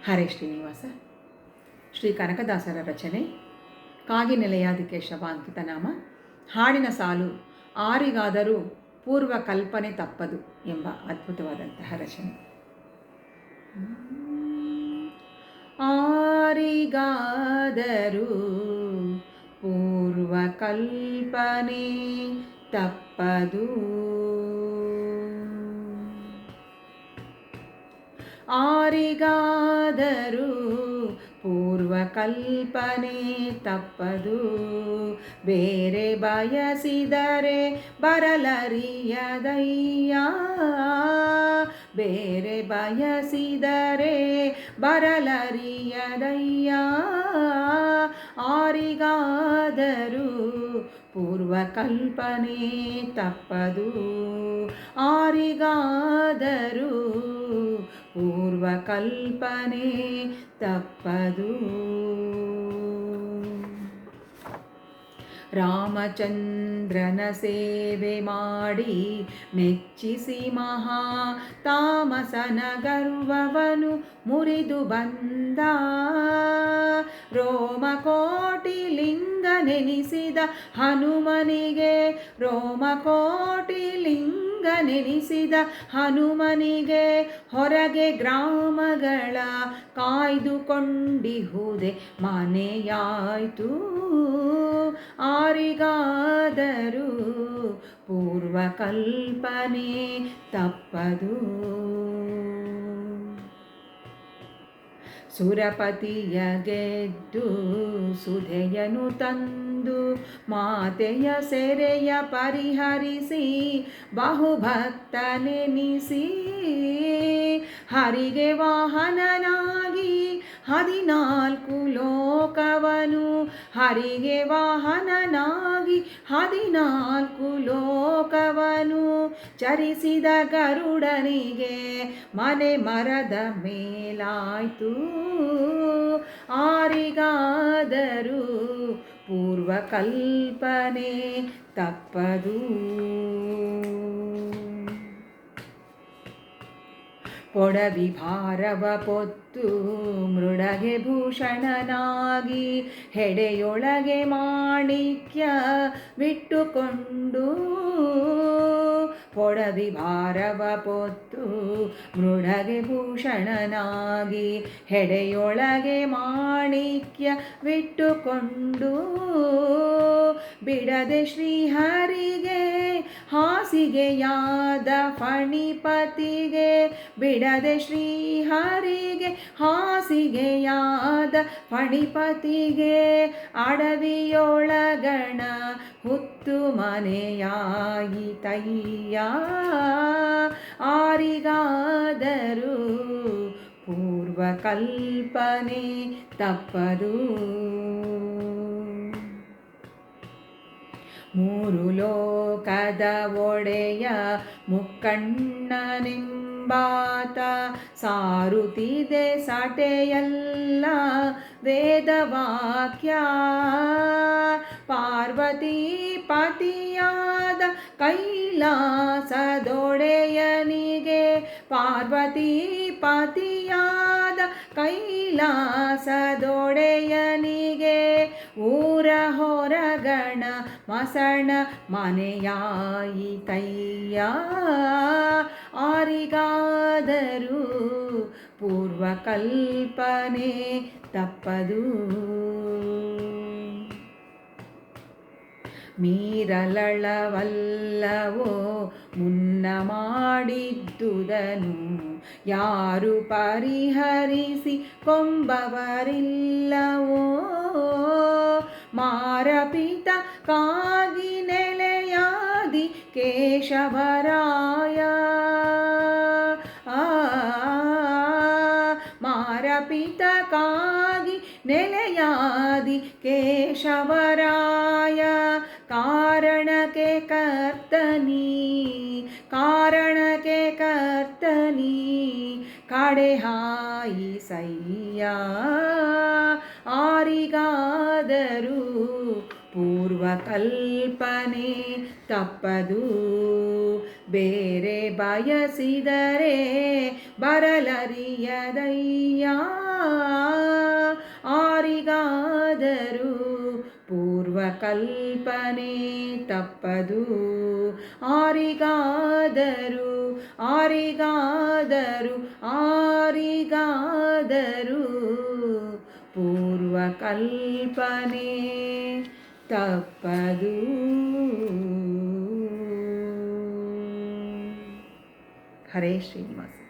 ಹರೇ ಶ್ರೀನಿವಾಸ. ಶ್ರೀ ಕನಕದಾಸರ ರಚನೆ. ಕಾಗಿನೆಲೆಯಾದಿ ಕೇಶವ ಅಂಕಿತ ನಾಮ. ಹಾಡಿನ ಸಾಲು ಆರಿಗಾದರೂ ಪೂರ್ವ ಕಲ್ಪನೆ ತಪ್ಪದು ಎಂಬ ಅದ್ಭುತವಾದಂತಹ ರಚನೆ. ಆರಿಗಾದರೂ ಪೂರ್ವ ಕಲ್ಪನೆ ತಪ್ಪದು, ಆರಿಗಾದರೂ ಪೂರ್ವ ಕಲ್ಪನೆ ತಪ್ಪದು, ಬೇರೆ ಬಯಸಿದರೆ ಬರಲರಿಯದಯ್ಯ, ಬೇರೆ ಬಯಸಿದರೆ ಬರಲರಿಯದಯ್ಯ, ಆರಿಗಾದರೂ ಪೂರ್ವ ಕಲ್ಪನೆ ತಪ್ಪದು, ಆರಿಗಾದರೂ ಪೂರ್ವ ಕಲ್ಪನೆ ತಪ್ಪದು. ರಾಮಚಂದ್ರನ ಸೇವೆ ಮಾಡಿ ಮೆಚ್ಚಿಸಿ ಮಹಾ ತಾಮಸನ ಗರ್ವವನು ಮುರಿದು ಬಂದ, ರೋಮಕೋಟಿ ಲಿಂಗ ನೆನೆಸಿದ ಹನುಮನಿಗೆ, ರೋಮಕೋಟಿ ಲಿಂಗ ನೆನೆಸಿದ ಹನುಮನಿಗೆ, ಹೊರಗೆ ಗ್ರಾಮಗಳ ಕಾಯ್ದುಕೊಂಡಿಹುದೆ ಮನೆಯಾಯ್ತು, ಆರಿಗಾದರೂ ಪೂರ್ವ ಕಲ್ಪನೆ ತಪ್ಪದು. ಸುರಪತಿಯ ಗೆದ್ದು ಸುಧೆಯನು ತಂದು ಮಾತೆಯ ಸೆರೆಯ ಪರಿಹರಿಸಿ ಬಹುಭಕ್ತನೆನಿಸಿ, ಹರಿಗೆ ವಾಹನನಾಗಿ 14 ಲೋಕವನು, ಹರಿಗೆ ವಾಹನನಾಗಿ 14 ಲೋಕವನು ಚರಿಸಿದ ಗರುಡನಿಗೆ ಮನೆ ಮರದ ಮೇಲಾಯ್ತು, ಆರಿಗಾದರೂ ಪೂರ್ವ ಕಲ್ಪನೆ ತಪ್ಪದು. ಪೊಡವಿ ಭಾರವ ಪೊತ್ತು ಮೃಡಗೆ ಭೂಷಣನಾಗಿ, ಹೆಡೆಯೊಳಗೆ ಮಾಣಿಕ್ಯ ಬಿಟ್ಟುಕೊಂಡು, ಪೊಡವಿ ಭಾರವ ಪೊತ್ತು ಮೃಡಗೆ ಭೂಷಣನಾಗಿ, ಹೆಡೆಯೊಳಗೆ ಮಾಣಿಕ್ಯ ಬಿಟ್ಟುಕೊಂಡು, ಬಿಡದೆ ಶ್ರೀಹರಿಗೆ ಹಾಸಿಗೆಯಾದ ಫಣಿಪತಿಗೆ, ಬಿಡದೆ ಶ್ರೀಹರಿಗೆ ಹಾಸಿಗೆಯಾದ ಫಣಿಪತಿಗೆ, ಅಡವಿಯೊಳಗಣ ಹುತ್ತು ಮನೆಯಾಯಿತಯ್ಯ, ಆರಿಗಾದರೂ ಪೂರ್ವ ಕಲ್ಪನೆ ತಪ್ಪದು. ಮೂರು ಲೋಕದ ಒಡೆಯ ಮುಕ್ಕಣ್ಣನೆಂಬಾತ, ಸಾರುತ್ತಿದೆ ಸಟೆಯಲ್ಲ ವೇದವಾಕ್ಯ, ಪಾರ್ವತಿ ಪತಿಯಾದ ಕೈಲಾಸದೊಡೆಯನಿಗೆ, ಪಾರ್ವತಿ ಪತಿಯಾದ ಕೈಲಾಸದೊಡೆಯನಿಗೆ, ಊರ ಹೊರಗಣ ಮಸಣ ಮನೆಯಾಯಿತಯ್ಯ, ಆರಿಗಾದರೂ ಪೂರ್ವ ಕಲ್ಪನೆ ತಪ್ಪದು. ಮೀರಲಳವಲ್ಲವೋ ಮುನ್ನ ಮಾಡಿದ್ದುದನು, ಯಾರು ಪರಿಹರಿಸಿ ಕೊಂಬವರಿಲ್ಲವೋ, ಮಾರಪಿತ ಕಾಗಿ ನೆಲೆಯಾದಿ ಕೇಶವರಾಯ, ಮಾರಪಿತ ಕಾಗಿ ನೆಲೆಯಾದಿ ಕೇಶವರಾಯ, ಕಾರಣಕ್ಕೆ ಕರ್ತನಿ, ಕಾರಣಕ್ಕೆ ಕರ್ತನಿ, ಕಡೆ ಹಾಯಿಸಯ್ಯ, ಆರಿಗಾದರೂ ಪೂರ್ವ ಕಲ್ಪನೆ ತಪ್ಪದು, ಬೇರೆ ಬಯಸಿದರೆ ಬರಲರಿಯದಯ್ಯ. ಆರಿಗಾದರೂ ಪೂರ್ವಕಲ್ಪನೆ ತಪ್ಪದು, ಆರಿಗಾದರೂ ಆರಿಗಾದರೂ ಆರಿಗಾದರೂ ಪೂರ್ವಕಲ್ಪನೆ ತಪ್ಪದು. ಹರೇ ಶ್ರೀನಿವಾಸ.